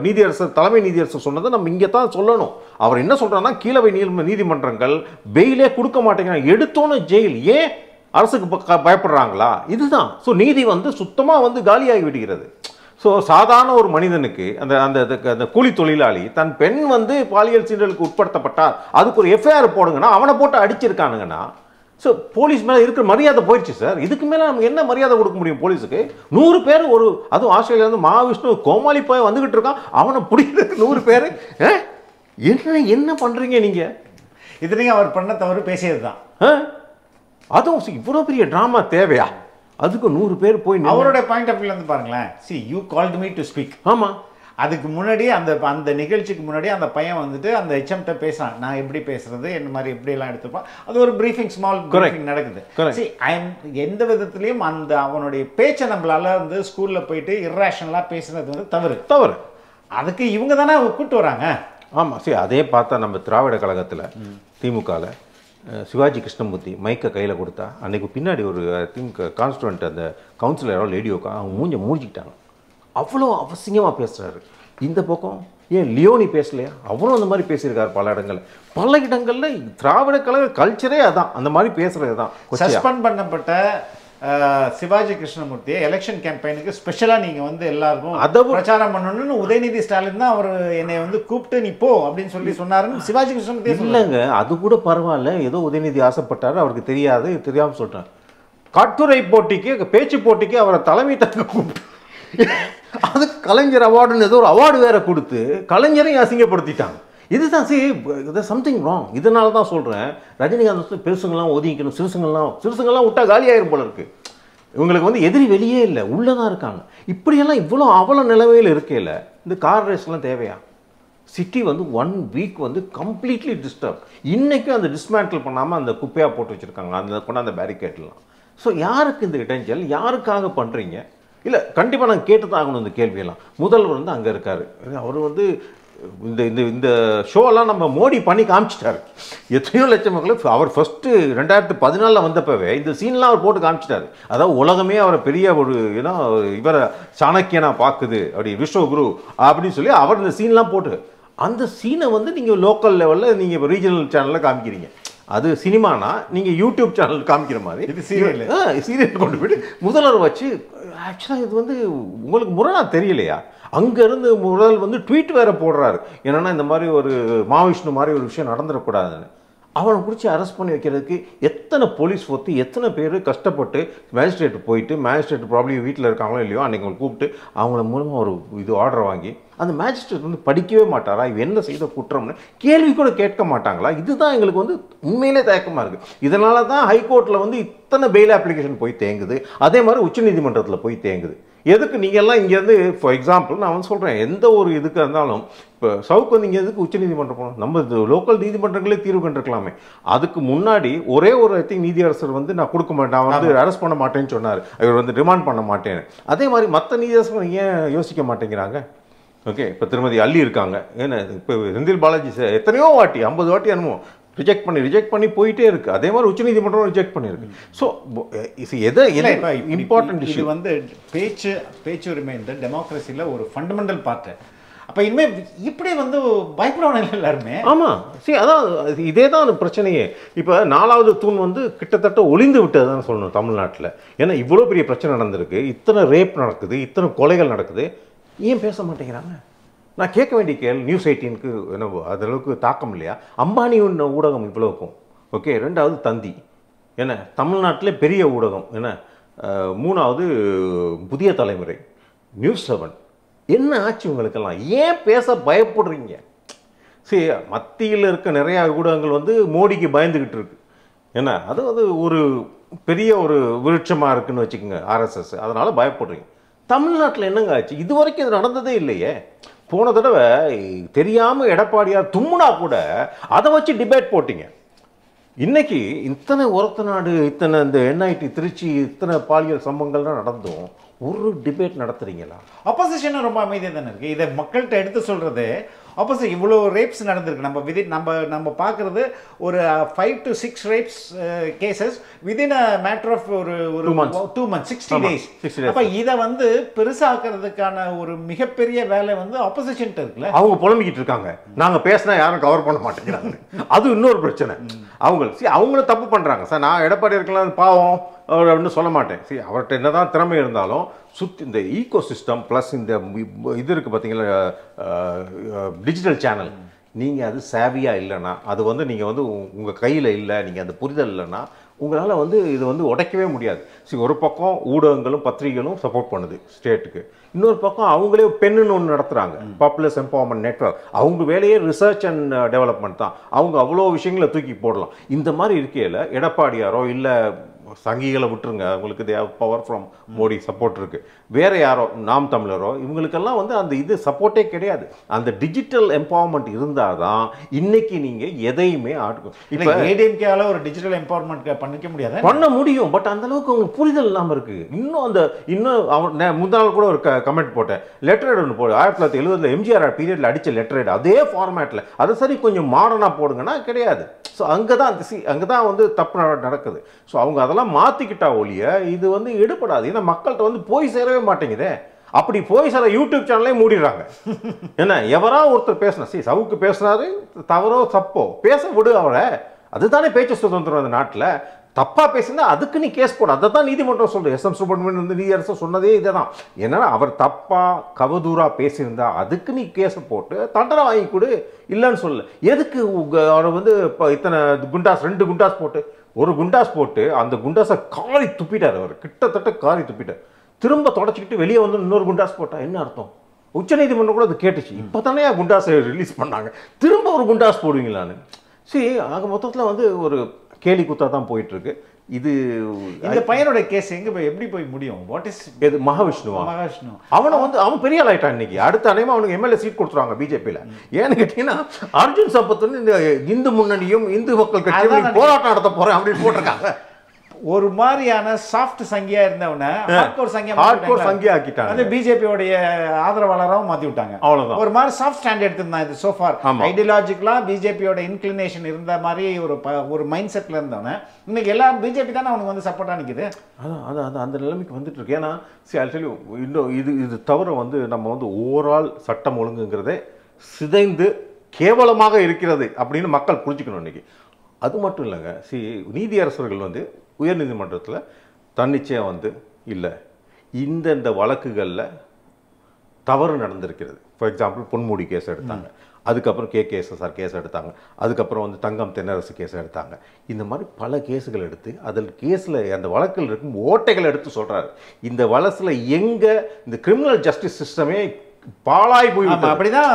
நீதியரசர் தலைமை நீதியரசர் சொன்னதை நம்ம இங்கே தான் சொல்லணும். அவர் என்ன சொல்றாருன்னா, கீழவை நீதிமன்றங்கள் பெயிலே கொடுக்க மாட்டேங்கிறாங்க, எடுத்தோன்னு ஜெயில். ஏன் அரசுக்கு பயப்படுறாங்களா? இதுதான். ஸோ நீதி வந்து சுத்தமாக வந்து காலியாகி விடுகிறது. ஸோ சாதாரண ஒரு மனிதனுக்கு அந்த அந்த அந்த கூலி தொழிலாளி தன் பெண் வந்து பாலியல் சீண்டலுக்கு உட்படுத்தப்பட்டார், அதுக்கு ஒரு எஃப்ஐஆர் போடுங்கன்னா அவனை போட்டு அடிச்சிருக்கானுங்கன்னா, ஸோ போலீஸ் மேலே இருக்கிற மரியாதை போயிடுச்சு சார். இதுக்கு மேலே நம்ம என்ன மரியாதை கொடுக்க முடியும் போலீஸுக்கு? 100 பேர் ஒரு அதுவும் ஆஸ்திரேலியாவிலேருந்து மகாவிஷ்ணு கோமாளி போய் வந்துகிட்டு இருக்கான், அவனை பிடிக்கிறதுக்கு 100 பேர். என்ன பண்ணுறீங்க நீங்கள்? இது நீங்கள் அவர் பண்ண தவறு பேசியது தான். அதுவும் இவ்வளோ பெரிய ட்ராமா தேவையா? அதுக்கு 100 பேர் போய் அவரோட பாயிண்ட் ஆஃப் வியூலேருந்து பாருங்களேன். C you called me to speak. ஆமாம், அதுக்கு முன்னாடி அந்த நிகழ்ச்சிக்கு முன்னாடி அந்த பையன் வந்துட்டு அந்த ஹெச்எம்கிட்ட பேசுறான், நான் எப்படி பேசுறது, என்ன மாதிரி எப்படியெல்லாம் எடுத்துப்பான். அது ஒரு பிரீஃபிங், ஸ்மால் பிரீஃபிங் நடக்குது. சி எந்த விதத்துலையும் அந்த அவனுடைய பேச்சை நம்மளால வந்து ஸ்கூலில் போயிட்டு இர்ரேஷனலாக பேசுறது வந்து தவறு. அதுக்கு இவங்க தானே கூப்பிட்டு வராங்க. ஆமாம், சரி. அதே பார்த்தா நம்ம திராவிட கழகத்தில் திமுகவில் சிவாஜி கிருஷ்ணமூர்த்தி மைக்கை கையில் கொடுத்தா அன்றைக்கு பின்னாடி ஒரு திமுக கான்ஸ்டுவன்ட் அந்த கவுன்சிலரோ லேடியோக்கா அவங்க மூஞ்சிக்கிட்டாங்க. அவ்வளோ அவசியமாக பேசுகிறாரு. இந்த பக்கம் ஏன் லியோனி பேசலையா? அவரும் அந்த மாதிரி பேசியிருக்காரு பல இடங்களில் திராவிட கழக கல்ச்சரே அதான், அந்த மாதிரி பேசுகிறது தான். சஸ்பெண்ட் பண்ணப்பட்ட சிவாஜி கிருஷ்ணமூர்த்தியை எலெக்ஷன் கேம்பெயினுக்கு ஸ்பெஷலாக நீங்கள் வந்து எல்லாருக்கும் அதை பிரச்சாரம் பண்ணணும்னு உதயநிதி ஸ்டாலின் தான் அவர் என்னை வந்து கூப்பிட்டு நீ போ அப்படின்னு சொன்னாருன்னு சிவாஜி கிருஷ்ணமூர்த்தி இல்லைங்க. அது கூட பரவாயில்ல, ஏதோ உதயநிதி ஆசைப்பட்டாரு, அவருக்கு தெரியாமல் சொல்கிறேன். கட்டுரை போட்டிக்கு பேச்சு போட்டிக்கு அவரை தலைமை தங்க கூப்பிட்டு அதுக்கு கலைஞர் அவார்டுன்னு ஏதோ ஒரு அவார்டு வேற கொடுத்து கலைஞரையும் அசிங்கப்படுத்திட்டாங்க. இதுதான் சம்திங் ராங். இதனால தான் சொல்கிறேன், ரஜினிகாந்த் பெருசுங்கள்லாம் ஒதுங்கிக்கணும், சிறுசுங்கள்லாம் விட்டா காலியாயிரும் போல இருக்கு. இவங்களுக்கு வந்து எதிரி வெளியே இல்லை, உள்ளே தான் இருக்காங்க. இப்படியெல்லாம் அவ்வளோ நிலவையில் இருக்கையில் இந்த கார் ரேஸ்லாம் தேவையா? சிட்டி வந்து 1 வீக் வந்து கம்ப்ளீட்லி டிஸ்டர்ப். இன்றைக்கும் அந்த டிஸ்மேண்டில் பண்ணாமல் அந்த குப்பையாக போட்டு வச்சுருக்காங்க, அந்த பேரிகேட்லாம். ஸோ யாருக்கு இந்த இடைஞ்சல்? யாருக்காக பண்ணுறீங்க? இல்லை, கண்டிப்பாக நாங்கள் கேட்டு தான் ஆகணும் இந்த கேள்வியெல்லாம். முதல்வர் வந்து அங்கே இருக்கார், அவர் வந்து இந்த இந்த இந்த ஷோலாம் நம்ம மோடி பண்ணி காமிச்சிட்டாரு. எத்தனையோ லட்சம் மக்கள் அவர் ஃபஸ்ட்டு 2014 வந்தப்பவே இந்த சீன்லாம் அவர் போட்டு காமிச்சிட்டாரு. அதாவது உலகமே அவரை பெரிய ஒரு ஏன்னா இவரை சாணக்கியனா பார்க்குது, அப்படி விஸ்வகுரு அப்படின்னு சொல்லி அவர் இந்த சீன்லாம் போட்டு, அந்த சீனை வந்து நீங்கள் லோக்கல் லெவலில் நீங்கள் ரீஜனல் சேனலில் காமிக்கிறீங்க. அது சினிமானா நீங்கள் யூடியூப் சேனல் காமிக்கிற மாதிரி இது சீரியல் கொண்டு போய்ட்டு முதல்வர் வச்சு, ஆக்சுவலாக இது வந்து உங்களுக்கு முரணா தெரியலையா? அங்கேருந்து முதல் வந்து ட்வீட் வேறு போடுறாரு, என்னென்னா இந்த மாதிரி ஒரு மகாவிஷ்ணு மாதிரி ஒரு விஷயம் நடந்துடக்கூடாதுன்னு. அவனை பிடிச்சி அரெஸ்ட் பண்ணி வைக்கிறதுக்கு எத்தனை போலீஸ் ஒத்து எத்தனை பேர் கஷ்டப்பட்டு மேஜிஸ்ட்ரேட் போயிட்டு, மேஜிஸ்ட்ரேட் ப்ராப்ளம் வீட்டில் இருக்காங்களோ இல்லையோ அன்றைக்கி அவங்க கூப்பிட்டு அவங்கள மூலமாக ஒரு இது ஆர்டர் வாங்கி அந்த மேஜிஸ்ட்ரேட் வந்து படிக்கவே மாட்டாரா, இவ என்ன செய்த குற்றம்னு கேள்வி கூட கேட்க மாட்டாங்களா? இதுதான் எங்களுக்கு வந்து உண்மையிலே தயக்கமாக இருக்குது. இதனால தான் ஹைகோர்ட்டில் வந்து இத்தனை பெயில் அப்ளிகேஷன் போய் தேங்குது, அதே மாதிரி உச்சநீதிமன்றத்தில் போய் தேங்குது. எதுக்கு நீங்கள்லாம் இங்கேருந்து ஃபார் எக்ஸாம்பிள் நான் வந்து சொல்கிறேன், எந்த ஒரு இதுக்கு இருந்தாலும் இப்போ சவுக்கு வந்து இங்கே எதுக்கு உச்சநீதிமன்றம் போகணும்? நம்ம லோக்கல் நீதிமன்றங்களே தீர்வு கண்டிருக்கலாமே. அதுக்கு முன்னாடி ஒரே ஒரு நீதியரசர் வந்து நான் கொடுக்க மாட்டேன், நான் வந்து அரெஸ்ட் பண்ண மாட்டேன்னு சொன்னார், இவர் வந்து ரிமாண்ட் பண்ண மாட்டேன்னு. அதே மாதிரி மற்ற நீதியரசர்கள் ஏன் யோசிக்க மாட்டேங்கிறாங்க? ஓகே, இப்போ திருமதி அள்ளி இருக்காங்க, ஏன்னா இப்போ செந்தில் பாலாஜி எத்தனையோ வாட்டி 50 வாட்டி என்னமோ ரிஜெக்ட் பண்ணி போயிட்டே இருக்கு. அதே மாதிரி உச்சநீதிமன்றம் ரிஜெக்ட் பண்ணியிருக்கு. ஸோ எதை இம்பார்ட்டன்ட் இஷ்யூ வந்து பேச்சுரிமை இந்த டெமோக்ரஸியில் ஒரு ஃபண்டமெண்டல் பார்ட்டு. அப்போ இனிமேல் இப்படி வந்து பயப்படணும் எல்லாருமே. ஆமாம், சரி, அதான் இதே தான் அந்த பிரச்சனையே. இப்போ 4வது தூண் வந்து கிட்டத்தட்ட ஒளிந்து விட்டது தான் சொல்லணும் தமிழ்நாட்டில். ஏன்னா இவ்வளோ பெரிய பிரச்சனை நடந்திருக்கு, இத்தனை ரேப் நடக்குது, இத்தனை கொலைகள் நடக்குது, ஏன் பேச மாட்டேங்கிறாங்க? நான் கேட்க வேண்டிய நியூஸ் 18க்கு என்ன அதளவுக்கு தாக்கம் இல்லையா? அம்பானி ஊடகம் இவ்வளோக்கும் ஓகே. 2வது தந்தி என்ன தமிழ்நாட்டிலே பெரிய ஊடகம் என்ன. 3வது புதிய தலைமுறை நியூஸ் 7. என்ன ஆச்சு உங்களுக்கெல்லாம்? ஏன் பேச பயப்படுறீங்க? சரி, மத்தியில் இருக்க நிறையா ஊடகங்கள் வந்து மோடிக்கு பயந்துக்கிட்டு இருக்கு என்ன, அது வந்து ஒரு பெரிய ஒரு விருட்சமாக இருக்குன்னு வச்சுக்கோங்க ஆர்எஸ்எஸ், அதனால் பயப்படுறீங்க. தமிழ்நாட்டில் என்னங்க ஆச்சு? இது வரைக்கும் இது நடந்ததே இல்லையே. போன தடவை தெரியாமல் எடப்பாடியார் தும்முனா கூட அதை வச்சு டிபேட் போட்டிங்க. இன்னைக்கு இத்தனை ஒரத்த நாடு, இத்தனை இந்த என்ஐடி திருச்சி, இத்தனை பாலியல் சம்பவங்கள்லாம் நடந்தும் ஒரு டிபேட் நடத்துறீங்களா? அப்போசிஷன் ரொம்ப அமைதியாக தானே இருக்குது. இதை மக்கள்கிட்ட எடுத்து சொல்கிறது அப்போசிட். இவ்வளோ ரேப்ஸ் நடந்திருக்கு. நம்ம பார்க்குறது ஒரு 5 to 6 rapes cases within a matter of ஒரு 2 months 60 days. அப்போ இதை வந்து பெருசாக்குறதுக்கான ஒரு மிகப்பெரிய வேலை வந்து அப்போசிஷன் இருக்குல்ல. அவங்க புலம்பிக்கிட்டு இருக்காங்க, நாங்கள் பேசினா யாரும் கவர் பண்ண மாட்டேங்கிறாங்க. அது இன்னொரு பிரச்சனை. அவங்களும் தப்பு பண்ணுறாங்க சார். நான் எடப்பாடி இருக்கலாம் பாவம் அவர் அப்படின்னு சொல்ல மாட்டேன். சரி, அவர்கிட்ட என்னதான் திறமை இருந்தாலும் சுற்றி இந்த ஈகோ சிஸ்டம் ப்ளஸ் இந்த இது இருக்குது பார்த்தீங்களா, டிஜிட்டல் சேனல், நீங்கள் அது சேவியாக இல்லைன்னா, அது வந்து நீங்கள் வந்து உங்கள் கையில் இல்லை, நீங்கள் அந்த புரிதல் இல்லைன்னா உங்களால் வந்து இது வந்து உடைக்கவே முடியாது. சரி, ஒரு பக்கம் ஊடகங்களும் பத்திரிகைகளும் சப்போர்ட் பண்ணுது ஸ்டேட்டுக்கு, இன்னொரு பக்கம் அவங்களே பெண்ணுன்னு ஒன்று நடத்துகிறாங்க, பாப்புலர்ஸ் எம்பவர்மெண்ட் நெட்வொர்க். அவங்க வேலையே ரிசர்ச் அண்ட் டெவலப்மெண்ட் தான். அவங்க அவ்வளோ விஷயங்களை தூக்கி போடலாம். இந்த மாதிரி இருக்கையில் எடப்பாடியாரோ இல்லை சங்கிகளை விட்டுருங்க, அவங்களுக்கு the power from Modi support இருக்கு, வேற யாரோ நாம் தமிழரோ இவங்களுக்கெல்லாம் வந்து அந்த இது சப்போர்ட்டே கிடையாது. அந்த டிஜிட்டல் எம்பவர்மெண்ட் இருந்தால் தான் இன்னைக்கு நீங்க எதையுமே இப்போ ஏடிஎம்கேல ஒரு டிஜிட்டல் எம்பவர்மெண்ட் பண்ணிக்க முடியாது, பண்ண முடியும். பட் அந்த அளவுக்கு உங்களுக்கு புரிதல் இல்லாமல் இருக்கு. இன்னும் அவர் முந்தாள் கூட ஒரு கமெண்ட் போட்டேன், லெட்டரேட் ஒன்று போடு, 1970 எம்ஜிஆர் பீரியட்ல அடிச்ச லெட்டரேட் அதே ஃபார்மேட்ல, அதை சரி கொஞ்சம் மாடர்னா போடுங்கன்னா கிடையாது. ஸோ அங்கே தான் வந்து தப்பு நடக்குது. ஸோ அவங்க அதெல்லாம் மாற்றிக்கிட்டா ஒழிய இது வந்து எடுபடாது. ஏன்னா மக்கள்கிட்ட வந்து போய் சேரவே மாட்டேங்குதே. அப்படி போய் சேர யூடியூப் சேனலே மூடிடுறாங்க. என்ன எவரா ஒருத்தர் பேசினா, சவுக்கு பேசுனாரு, தவறோ தப்போ பேச விடு அவரை, அதுதானே பேச்சு சுதந்திரம் அந்த நாட்டில். தப்பா பேசினா அதுக்கு நீ கேஸ் போட, அதை தான் நீதிமன்றம் சொல்லுது. எஸ்.எம். சுப்பிரமணியன் வந்து நீதியரசர் சொன்னதே இதை தான். ஏன்னா அவர் தப்பா கவதூரா பேசியிருந்தா அதுக்கு நீ கேஸை போட்டு தண்டனை வாங்கி கொடு, இல்லைன்னு சொல்லு. எதுக்கு அவர் வந்து இப்போ இத்தனை குண்டாஸ், 2 குண்டாஸ் போட்டு, ஒரு குண்டாஸ் போட்டு அந்த குண்டாஸை காரி துப்பிட்டார். அவர் கிட்டத்தட்ட காரி துப்பிட்டார். திரும்ப தொடச்சிக்கிட்டு வெளியே வந்து இன்னொரு குண்டாஸ் போட்டா என்ன அர்த்தம்? உச்சநீதிமன்றம் கூட அது கேட்டுச்சு. இப்போ தானே குண்டாஸை ரிலீஸ் பண்ணாங்க, திரும்ப ஒரு குண்டாஸ் போடுவீங்களான்னு. சரி, ஆக மொத்தத்தில் வந்து ஒரு கேலி குத்தா தான் போயிட்டு இருக்கு. இது இந்த பையனோட கேஸ் எங்க போய் எப்படி போய் முடியும்? வாட் இஸ் எது மகாவிஷ்ணுவா? அவன் பெரிய ஆள் ஆயிட்டான். இன்னைக்கு அடுத்த அனைமா அவனுக்கு எம்எல்ஏ சீட் கொடுத்துருவாங்க பிஜேபியில். ஏன்னு கேட்டீங்கன்னா அர்ஜுன் சம்பத் வந்து இந்த இந்து முன்னணியும் இந்து மக்கள் கட்சியும் போராட்டம் நடத்த போறேன் அப்படின்னு போட்டிருக்காங்க. ஒரு மாதிரியான சாஃப்ட் சங்கியா இருந்தவன ஹார்ட்கோர் சங்கியா ஆக்கிட்டாங்க. அது பிஜேபியோட ஆதரவாளராகவும் மாத்தி விட்டாங்க. அவ்வளவுதான். ஒரு மாதிரி சாஃப்ட் ஸ்டாண்ட் எடுத்திருந்தான். இது சோஃபார் ஐடியாலஜிக்கலா பிஜேபியோட இன்க்ளினேஷன் இருந்த மாதிரி ஒரு மைண்ட் செட்ல இருந்தவன இன்னைக்கு எல்லாம் பிஜேபி தானே அவனுக்கு வந்து சப்போர்ட்டா நிக்குது. அதான் அந்த நிலைமைக்கு வந்துட்டு இருக்கு. ஏன்னா இன்னும் இது தவிர வந்து நம்ம வந்து ஓவரால் சட்டம் ஒழுங்குங்கிறதே சிதைந்து கேவலமாக இருக்கிறது அப்படின்னு மக்கள் புரிஞ்சுக்கணும் இன்னைக்கு. அது மட்டும் இல்லைங்க, நீதியரசர்கள் வந்து உயர்நீதிமன்றத்தில் தன்னிச்சையாக வந்து இல்லை இந்த வழக்குகளில் தவறு நடந்திருக்கிறது. ஃபார் எக்ஸாம்பிள் பொன்முடி கேஸ் எடுத்தாங்க, அதுக்கப்புறம் KKSSR கேஸ் எடுத்தாங்க, அதுக்கப்புறம் வந்து தங்கம் தென்னரசு கேஸ் எடுத்தாங்க. இந்த மாதிரி பல கேஸுகள் எடுத்து அதில் கேஸில் அந்த வழக்கில் இருக்கும் ஓட்டைகளை எடுத்து சொல்கிறாரு. இந்த வழக்கில் எங்கே இந்த கிரிமினல் ஜஸ்டிஸ் சிஸ்டமே பாழாய் போய் அப்படிதான்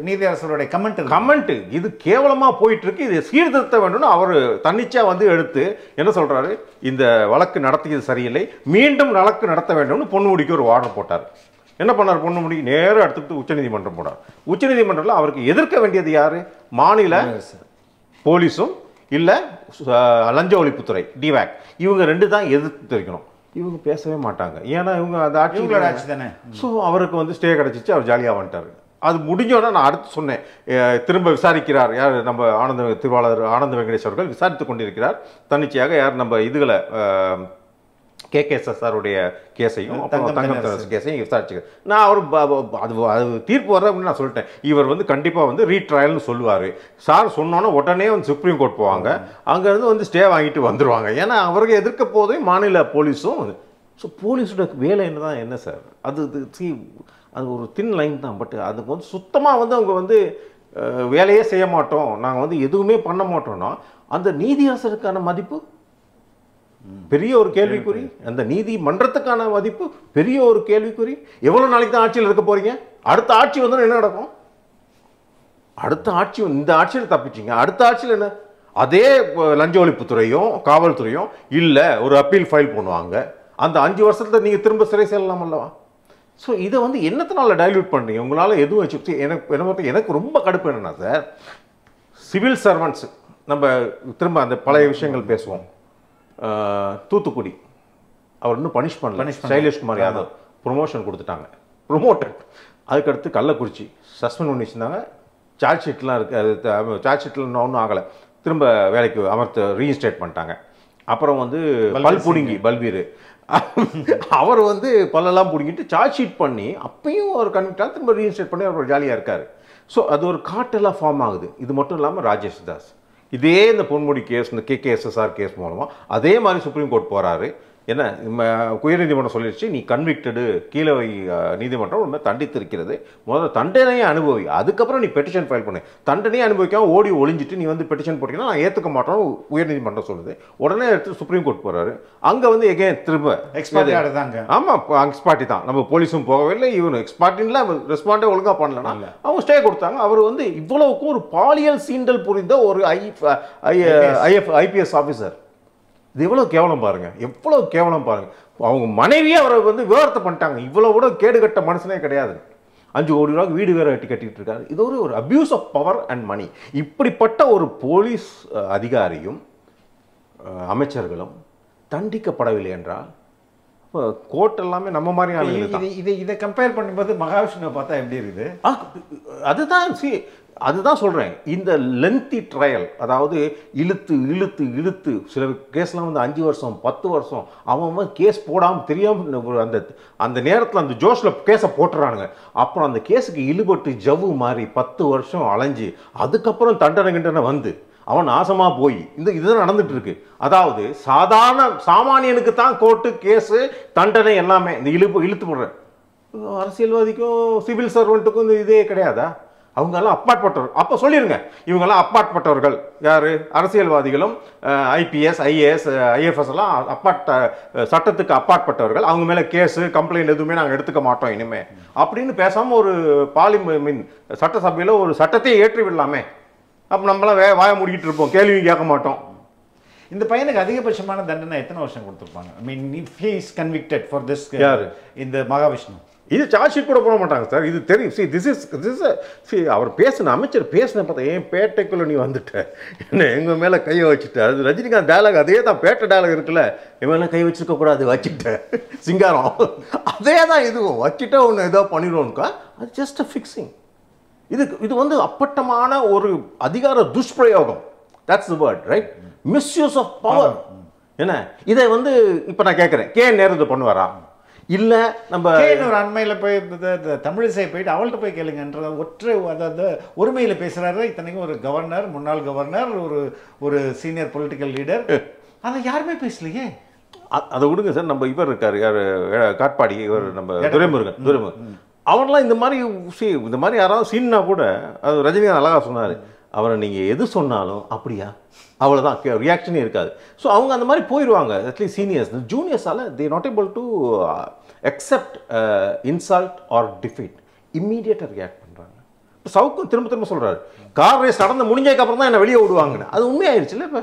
நீதியரசருடைய கமெண்ட். இது கேவலமா போயிட்டு இருக்கு, இதை சீர்திருத்த வேண்டும்னு அவர் தன்னிச்சா வந்து எடுத்து என்ன சொல்றாரு, இந்த வழக்கு நடத்தியது சரியில்லை, மீண்டும் வழக்கு நடத்த வேண்டும்னு பொன்முடிக்கு ஒரு ஆர்டர் போட்டார். என்ன பண்ணார் பொன்முடி? நேரம் எடுத்துட்டு உச்சநீதிமன்றம் போனார். உச்சநீதிமன்றத்தில் அவருக்கு எதிர்க்க வேண்டியது யாரு? மாநில போலீஸும் இல்ல லஞ்ச ஒழிப்புத்துறை டிவாக், இவங்க 2 தான் எதிர்த்து தெரிவிக்கணும். இவங்க பேசவே மாட்டாங்க. ஏன்னா இவங்க அந்த ஆட்சி தானே. ஸோ அவருக்கு வந்து ஸ்டே கிடச்சிச்சு, அவர் ஜாலியாக வந்துட்டார். அது முடிஞ்சோன்னா நான் அடுத்து சொன்னேன், திரும்ப விசாரிக்கிறார் யார், நம்ம திருவாளர் ஆனந்த வெங்கடேஷ் அவர்கள் விசாரித்து கொண்டிருக்கிறார் தன்னிச்சையாக. யார் நம்ம இதுகளை KKSSR கேஸையும் தங்கம் கேஸையும் விசாரிச்சுக்க. நான் அது தீர்ப்பு வர அப்படின்னு நான் சொல்லிட்டேன். இவர் வந்து கண்டிப்பாக வந்து ரீட்ரையல்னு சொல்லுவார். சார் சொன்னோன்னே உடனே வந்து சுப்ரீம் கோர்ட் போவாங்க, அங்கேருந்து வந்து ஸ்டே வாங்கிட்டு வந்துடுவாங்க. ஏன்னா அவருக்கு எதிர்க்க போதே மாநில போலீஸும். ஸோ போலீஸோட வேலை என்ன சார்? அது ஒரு தின் லைன் தான். பட் அதுக்கு வந்து சுத்தமாக வந்து அவங்க வந்து வேலையே செய்ய மாட்டோம், நாங்கள் வந்து எதுவுமே பண்ண மாட்டோம்னா அந்த நீதியரசருக்கான மதிப்பு பெரிய ஒரு கேள்விக்குறி, அந்த நீதிமன்றத்துக்கான மதிப்பு பெரிய ஒரு கேள்விக்குறி. எவ்வளவு நாளைக்கு தான் ஆட்சியில் இருக்க போறீங்க? அடுத்த ஆட்சி வந்து என்ன நடக்கும்? அடுத்த ஆட்சி இந்த ஆட்சியில் தப்பிச்சிங்க, அடுத்த ஆட்சியில் என்ன? அதே லஞ்ச ஒழிப்புத்துறையும் காவல்துறையும் இல்ல ஒரு அப்பீல் ஃபைல் பண்ணுவாங்க. அந்த 5 வருஷத்துல நீங்க திரும்ப சிறை செல்லலாம் அல்லவா? ஸோ இதை வந்து என்னத்தினால டைல்யூட் பண்ணுறீங்க? உங்களால் எதுவும் வச்சு எனக்கு ரொம்ப கடுப்பு என்னன்னா சார், சிவில் சர்வன்ட்ஸ் நம்ம திரும்ப அந்த பழைய விஷயங்கள் பேசுவோம். தூத்துக்குடி அவர் இன்னும் பனிஷ் பண்ணல, சைலேஷ்குமார் யாதவ் ப்ரொமோஷன் கொடுத்துட்டாங்க, ப்ரொமோட்டட். அதுக்கடுத்து கள்ளக்குறிச்சி சஸ்பெண்ட் பண்ணி வச்சுருந்தாங்க, சார்ஜ் ஷீட்லாம் இருக்குது, சார்ஜ் ஷீட்டில் ஒன்றும் ஆகலை, திரும்ப வேலைக்கு அமர்த்து ரீஇன்ஸ்டேட் பண்ணிட்டாங்க. அப்புறம் வந்து பல் புடுங்கி பல்பீர் அவர் வந்து பல்லெல்லாம் பிடிங்கிட்டு சார்ஜ் ஷீட் பண்ணி அப்பயும் அவர் கன்விக்டாக திரும்ப ரீஇன்ஸ்டேட் பண்ணி அவர் ஜாலியாக இருக்கார். ஸோ அது ஒரு காட்டெல்லாம் ஃபார்ம் ஆகுது. இது மட்டும் இல்லாமல் ராஜேஷ் தாஸ் இதே இந்த பொன்முடி கேஸ், இந்த KKSSR கேஸ் மூலமாக அதே மாதிரி சுப்ரீம் கோர்ட் போகிறாரு. என்ன உயர்நீதிமன்றம் சொல்லிடுச்சு, நீ கன்விக்டடு, கீழே நீதிமன்றம் உண்மை தண்டித்திருக்கிறது, முதல்ல தண்டனையை அனுபவி, அதுக்கப்புறம் நீ பெட்டிஷன் ஃபைல் பண்ணு. தண்டனையை அனுபவிக்காம ஓடி ஒளிஞ்சிட்டு நீ வந்து பெட்டிஷன் போட்டிங்கன்னா நான் ஏற்றுக்க மாட்டோம் உயர்நீதிமன்றம் சொல்லுது. உடனே எடுத்து சுப்ரீம் கோர்ட் போகிறாரு. அங்கே வந்து எகேன் திரும்ப ஆமாம் எக்ஸ்பார்ட்டி தான், நம்ம போலீஸும் போகவில்லை, இவனு எக்ஸ்பார்ட்டின்ல ரெஸ்பாண்டே ஒழுங்காக பண்ணலன்னா அவங்க ஸ்டே கொடுத்தாங்க. அவர் வந்து இவ்வளவுக்கும் ஒரு பாலியல் சீண்டல் புரிந்த ஒரு IPS ஆஃபீஸர், இது எவ்வளோ கேவலம் பாருங்க, எவ்வளோ கேவலம் பாருங்க. அவங்க மனைவியே அவரை வந்து விவரத்தை பண்ணிட்டாங்க. இவ்வளோ கூட கேடுகட்ட மனுஷனே கிடையாது. 5 கோடி ரூபாய்க்கு வீடு வேற கட்டிட்டு இருக்காரு. இது ஒரு abuse of power and money. இப்படிப்பட்ட ஒரு போலீஸ் அதிகாரியும் அமைச்சர்களும் தண்டிக்கப்படவில்லை என்றால் இப்போ கோர்ட் எல்லாமே நம்ம மாதிரி இதை கம்பேர் பண்ணும்போது மகாவிஷ்ணுவை பார்த்தா எப்படி இருக்குது? அதுதான் சொல்கிறேன். இந்த லென்த்தி ட்ரையல், அதாவது இழுத்து இழுத்து இழுத்து சில கேஸ்லாம் வந்து 5 வருஷம் 10 வருஷம் அவன் கேஸ் போடாமல் தெரியாமல் அந்த நேரத்தில் அந்த ஜோஷில் கேஸை போட்டுறானுங்க. அப்புறம் அந்த கேஸுக்கு இழுபட்டு ஜவ்வு மாறி 10 வருஷம் அலைஞ்சு அதுக்கப்புறம் தண்டனை வந்து அவன் நாசமாக போய் இதுதான் நடந்துட்டு இருக்கு. அதாவது சாமானியனுக்கு தான் கோர்ட்டு கேஸு தண்டனை எல்லாமே. இந்த இழுத்து போடுற அரசியல்வாதிக்கும் சிவில் சர்வெண்ட்டுக்கும் இந்த இதே கிடையாதா? அவங்கெல்லாம் அப்பாற்பட்டவர்கள். அப்போ சொல்லிடுங்க, இவங்கெல்லாம் அப்பாற்பட்டவர்கள். யார்? அரசியல்வாதிகளும் IPS IAS IFS எல்லாம் சட்டத்துக்கு அப்பாற்பட்டவர்கள். அவங்க மேலே கேஸு கம்ப்ளைண்ட் எதுவுமே நாங்கள் எடுத்துக்க மாட்டோம் இனிமே அப்படின்னு பேசாமல் ஒரு சட்டசபையில் ஒரு சட்டத்தையே ஏற்றி விடலாமே. அப்போ நம்மளாம் வாய முடிக்கிட்டு இருப்போம், கேள்வி கேட்க மாட்டோம். இந்த பையனுக்கு அதிகபட்சமான தண்டனை எத்தனை வருஷம் கொடுத்துருப்பாங்க? I mean if he is convicted for this. யார்? இந்த மகாவிஷ்ணு. இது சார்ஜ் ஷீட் கூட போட மாட்டாங்க சார், இது தெரியும். திஸ் அவர் பேசின அமைச்சர் பேசின பார்த்தா, ஏன் பேட்டைக்குள்ளே நீ வந்துட்ட, என்ன எங்கள் மேலே கையை வச்சுட்ட. அது ரஜினிகாந்த் டயலாக், அதே தான் பேட்டை டயலாக் இருக்குல்ல, என் மேலே கை வச்சுருக்க கூடாது, வச்சுட்டேன் சிங்காரம், அதே தான் இதுவும். வச்சுட்டா ஒன்று ஏதோ பண்ணிடுவோம்க்கா, அது ஜஸ்ட் அ ஃபிக்ஸிங். இது வந்து அப்பட்டமான ஒரு அதிகார துஷ்பிரயோகம். That's the word, right? Misuse of power. என்ன இதை வந்து இப்போ நான் கேட்குறேன், நேரு இது பண்ணுவாரா? இல்லை நம்ம ஒரு அண்மையில் போய் தமிழிசை போயிட்டு அவள்கிட்ட போய் கேளுங்கன்ற அதாவது ஒருமையில் பேசுகிறாரு. இத்தனைக்கும் ஒரு கவர்னர், முன்னாள் கவர்னர், ஒரு சீனியர் பொலிட்டிக்கல் லீடர், அதை யாருமே பேசலையே. அதை விடுங்க சார். நம்ம இவர் இருக்கார், யார் காட்பாடி, இவர் நம்ம துரைமுருகன் அவன்லாம் இந்த மாதிரி யாராவது சீன்னா கூட, அது ரஜினிகாந்த் அழகாக சொன்னார், அவரை நீங்கள் எது சொன்னாலும் அப்படியா அவ்வளோதான், ரியாக்ஷனே இருக்காது. ஸோ அவங்க அந்த மாதிரி போயிடுவாங்க. At least seniors. ஜூனியர்ஸால் they not able to accept insult or defeat, இம்மீடியட்டாக ரியாக்ட் பண்ணுறாங்க. இப்போ சவுக்கும் திரும்ப சொல்கிறாரு, கார் ரேஸ் நடந்து முடிஞ்சதுக்கப்புறம் தான் என்னை வெளியே விடுவாங்கன்னு. அது உண்மையாயிருச்சுல்ல இப்போ.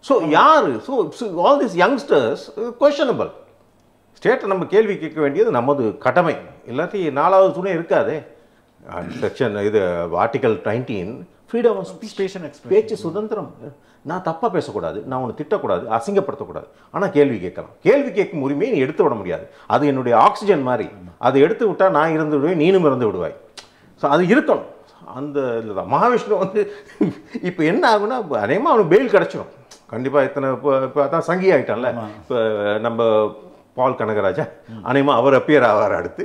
ஸோ யார்? So all this youngsters questionable. ஸ்டேட்டை நம்ம கேள்வி கேட்க வேண்டியது நமது கடமை. இல்லாட்டி 4வது துணை இருக்காதே. செக்ஷன் இது ஆர்டிகல் 19 ஃப்ரீடம் ஆஃப் ஸ்பீச், பேச்சு சுதந்திரம். நான் தப்பாக பேசக்கூடாது, நான் உன்னை திட்டக்கூடாது, அசிங்கப்படுத்தக்கூடாது, ஆனால் கேள்வி கேட்கலாம். கேள்வி கேட்கும் உரிமையை நீ எடுத்து விட முடியாது. அது என்னுடைய ஆக்சிஜன் மாதிரி. அதை எடுத்து விட்டால் நான் இறந்து விடுவேன், நீனும் இறந்து விடுவாய். ஸோ அது இருக்கணும். அந்த இதில் தான் மகாவிஷ்ணு வந்து இப்போ என்ன ஆகுனா, அநேகமாக அவனுக்கு பெயில் கிடச்சிடும் கண்டிப்பாக. இப்போ அதான் சங்கி ஆகிட்டான்ல. இப்போ நம்ம பால் கனகராஜா அநேகமாக அவர் அப்பியர் ஆவார், அடுத்து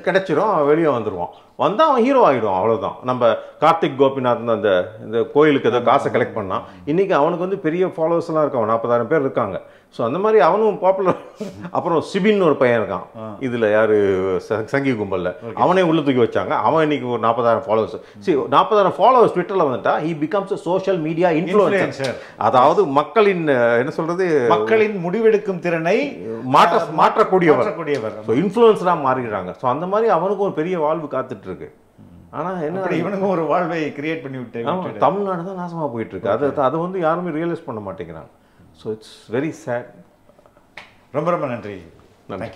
கிடச்சிரும், வெளியே வந்துடுவான். வந்தால் அவன் ஹீரோ ஆகிடும், அவ்வளோதான். நம்ம கார்த்திக் கோபிநாத் இந்த கோயிலுக்கு ஏதோ காசை கலெக்ட் பண்ணான். இன்றைக்கி அவனுக்கு வந்து பெரிய ஃபாலோவர்ஸ்லாம் இருக்கான், 40,000 பேர் இருக்காங்க. ஸோ அந்த மாதிரி அவனும் பாப்புலர். அப்புறம் சிபின்னு ஒரு பையன் இருக்கான், இதில் யார் சங்கி கும்பலில், அவனே உள்ள தூக்கி வச்சாங்க. அவன் இன்னைக்கு ஒரு 40,000 ஃபாலோவர்ஸ். 40,000 ஃபாலோவர்ஸ் ட்விட்டரில் வந்துட்டா he becomes a social media influencer. அதாவது மக்களின் என்ன சொல்கிறது, மக்களின் முடிவெடுக்கும் திறனை மாற்றக்கூடியவர். ஸோ இன்ஃப்ளூயன்ஸராக மாறிடுறாங்க. ஸோ அந்த மாதிரி அவனுக்கும் ஒரு பெரிய வாழ்வு காத்துட்டு இருக்கு. ஆனால் என்ன, இவனுக்கும் ஒரு வாழ்வை கிரியேட் பண்ணி விட்டு தமிழ்நாடு தான் நாசமாக போயிட்டு இருக்கு. அதை வந்து யாருமே ரியலைஸ் பண்ண மாட்டேங்கிறாங்க. So it's very sad. ரொம்ப நன்றி. நன்றி.